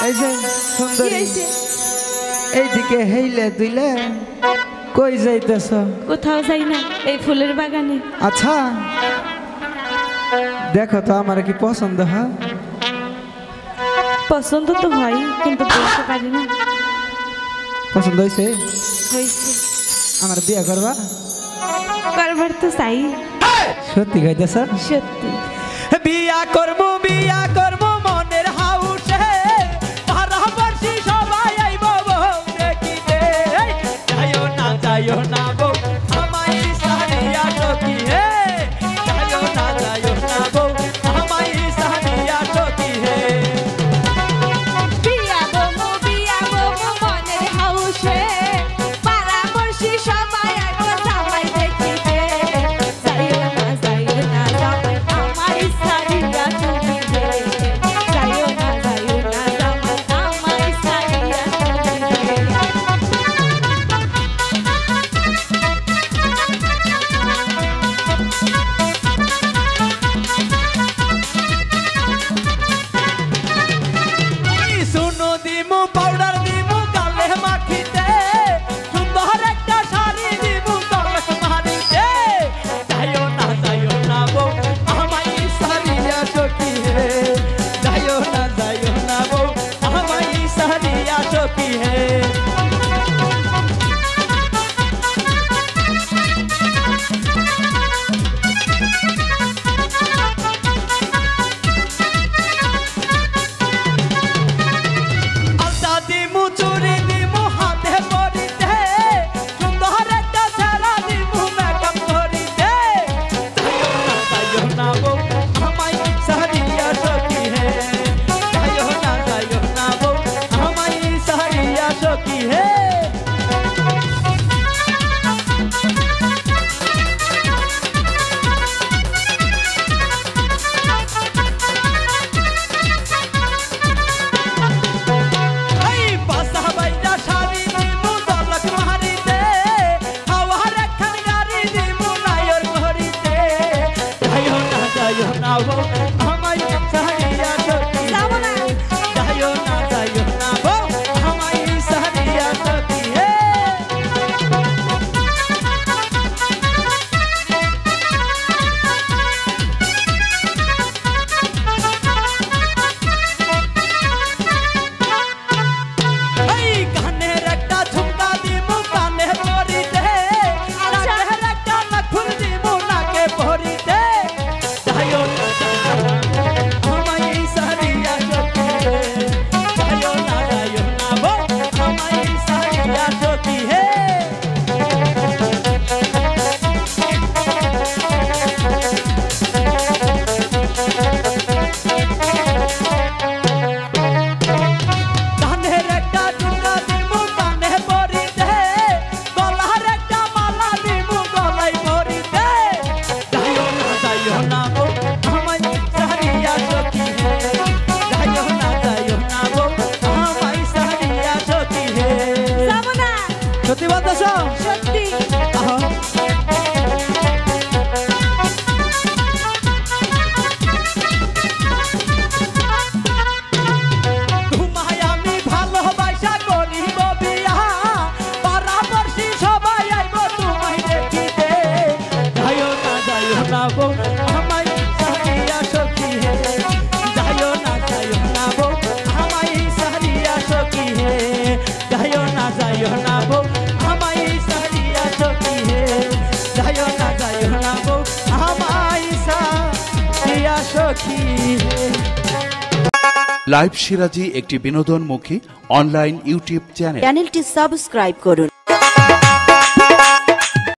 এই যে সুন্দরী এইদিকে হেইলে দিলে কই যাইতেছ? কোথাও যাই না, এই ফুলের বাগানে। আচ্ছা দেখো তো আমার কি পছন্দ হয়? পছন্দ তো হয় কিন্তু বলতে পারি না। পছন্দ হয়েছে? হয়েছে। আমার বিয়ে করবা? করবার তো চাই। সত্যি কইতেছ? সত্যি। বিয়া করবো মনের হাউসে, পারাবর্ষী সবাই আইব বউ দেখিতে। যাইও না বউ আমায় সারিয়া সখী হে, যাইও না বউ আমায় সারিয়া সখী হে। বিয়া বমু মনের হাউসে, পারাবর্ষী সবাই আইব জামাই দেখিতে। যাইও না জামাই আমায় সারিয়া তুমি হে, যাইও না জামাই আমায় সারিয়া তুমি হে। শুনো দিমু পাউডার দিমু গালে মাখিতে, সুন্দর একটা শাড়ি দিমু গলে মারিতে। যাইও না বউ আমায় সারিয়া সখী হে, যাইও না বউ আমায় সারিয়া সখী হে। সত্যি বলতেছ? সত্যি। তোমায় আমি ভালোবাসা করিব বিয়া, পারাবর্ষী সবাই আইব তোমায় দেখিতে। যাইও না বউ আমায় সারিয়া সখী হে, যাইও না বউ আমায় সারিয়া সখী হে, যাইও না বউ আমায় সারিয়া সখী হে, যাইও না বউ আমায় সারিয়া সখী হে। লাইভ সিরাজি একটি বিনোদনমুখী অনলাইন ইউটিউব চ্যানেল। চ্যানেলটি সাবস্ক্রাইব করুন।